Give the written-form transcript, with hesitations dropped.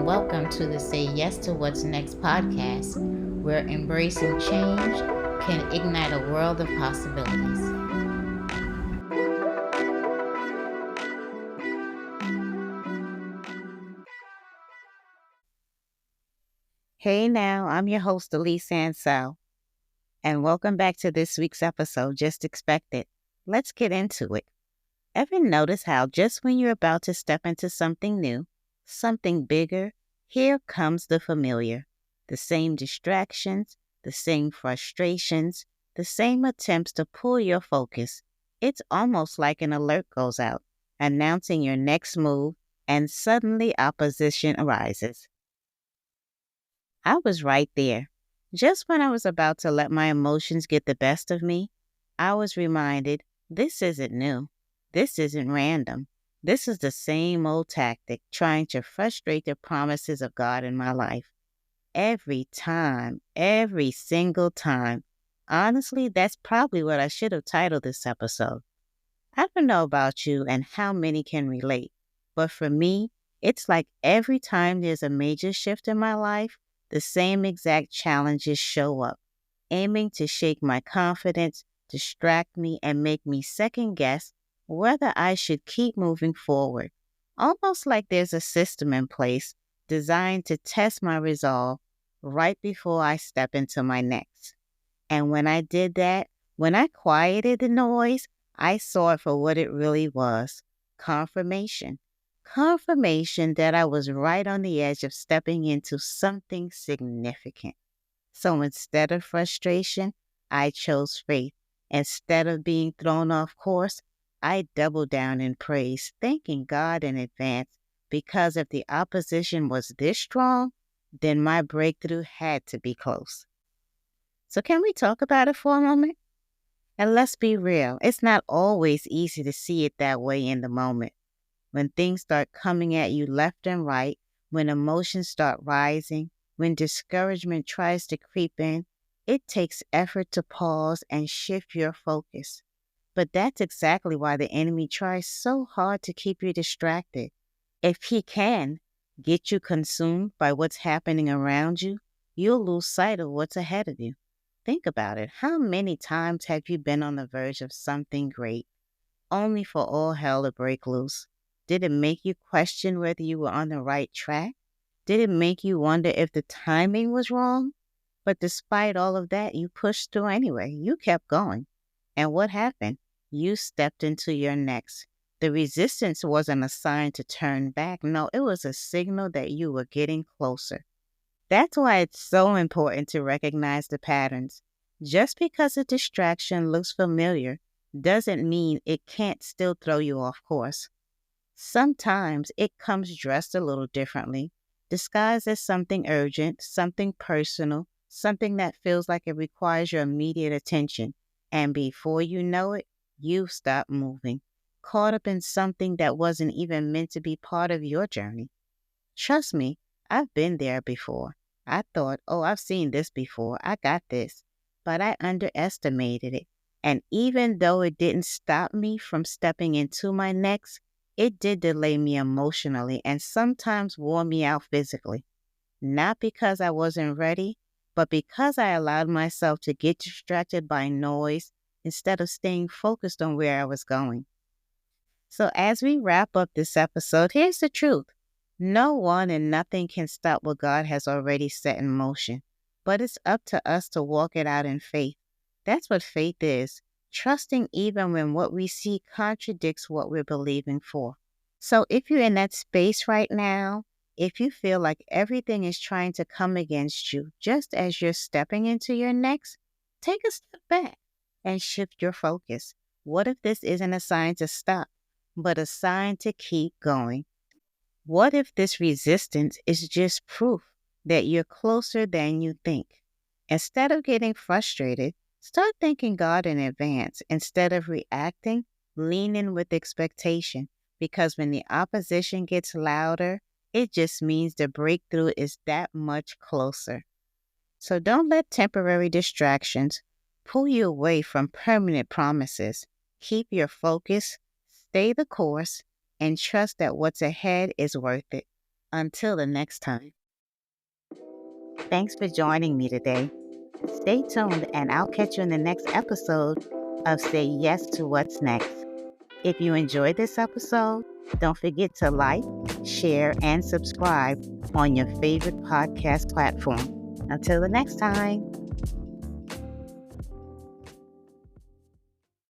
welcome to the Say Yes to What's Next podcast, where embracing change can ignite a world of possibilities. Hey now, I'm your host, Elise Ancel, and welcome back to this week's episode, Just Expect It. Let's get into it. Ever notice how just when you're about to step into something new, something bigger, here comes the familiar. The same distractions, the same frustrations, the same attempts to pull your focus. It's almost like an alert goes out, announcing your next move, and suddenly opposition arises. I was right there. Just when I was about to let my emotions get the best of me, I was reminded this isn't new. This isn't random. This is the same old tactic trying to frustrate the promises of God in my life. Every time, every single time. Honestly, that's probably what I should have titled this episode. I don't know about you and how many can relate, but for me, it's like every time there's a major shift in my life, the same exact challenges show up, aiming to shake my confidence, distract me, and make me second guess whether I should keep moving forward. Almost like there's a system in place designed to test my resolve right before I step into my next. And when I did that, when I quieted the noise, I saw it for what it really was: confirmation. Confirmation that I was right on the edge of stepping into something significant. So instead of frustration, I chose faith. Instead of being thrown off course, I doubled down in praise, thanking God in advance, because if the opposition was this strong, then my breakthrough had to be close. So can we talk about it for a moment? And let's be real, it's not always easy to see it that way in the moment. When things start coming at you left and right, when emotions start rising, when discouragement tries to creep in, it takes effort to pause and shift your focus. But that's exactly why the enemy tries so hard to keep you distracted. If he can get you consumed by what's happening around you, you'll lose sight of what's ahead of you. Think about it. How many times have you been on the verge of something great, only for all hell to break loose? Did it make you question whether you were on the right track? Did it make you wonder if the timing was wrong? But despite all of that, you pushed through anyway. You kept going. And what happened? You stepped into your next. The resistance wasn't a sign to turn back. No, it was a signal that you were getting closer. That's why it's so important to recognize the patterns. Just because a distraction looks familiar doesn't mean it can't still throw you off course. Sometimes it comes dressed a little differently, disguised as something urgent, something personal, something that feels like it requires your immediate attention. And before you know it, you've stopped moving, caught up in something that wasn't even meant to be part of your journey. Trust me, I've been there before. I thought, oh, I've seen this before. I got this. But I underestimated it. And even though it didn't stop me from stepping into my next, it did delay me emotionally and sometimes wore me out physically. Not because I wasn't ready, but because I allowed myself to get distracted by noise instead of staying focused on where I was going. So as we wrap up this episode, here's the truth. No one and nothing can stop what God has already set in motion, but it's up to us to walk it out in faith. That's what faith is, trusting even when what we see contradicts what we're believing for. So if you're in that space right now, if you feel like everything is trying to come against you just as you're stepping into your next, take a step back and shift your focus. What if this isn't a sign to stop, but a sign to keep going? What if this resistance is just proof that you're closer than you think? Instead of getting frustrated, start thanking God in advance. Instead of reacting, lean in with expectation. Because when the opposition gets louder, it just means the breakthrough is that much closer. So don't let temporary distractions pull you away from permanent promises. Keep your focus, stay the course, and trust that what's ahead is worth it. Until the next time. Thanks for joining me today. Stay tuned and I'll catch you in the next episode of Say Yes to What's Next. If you enjoyed this episode, don't forget to like, share, and subscribe on your favorite podcast platform. Until the next time.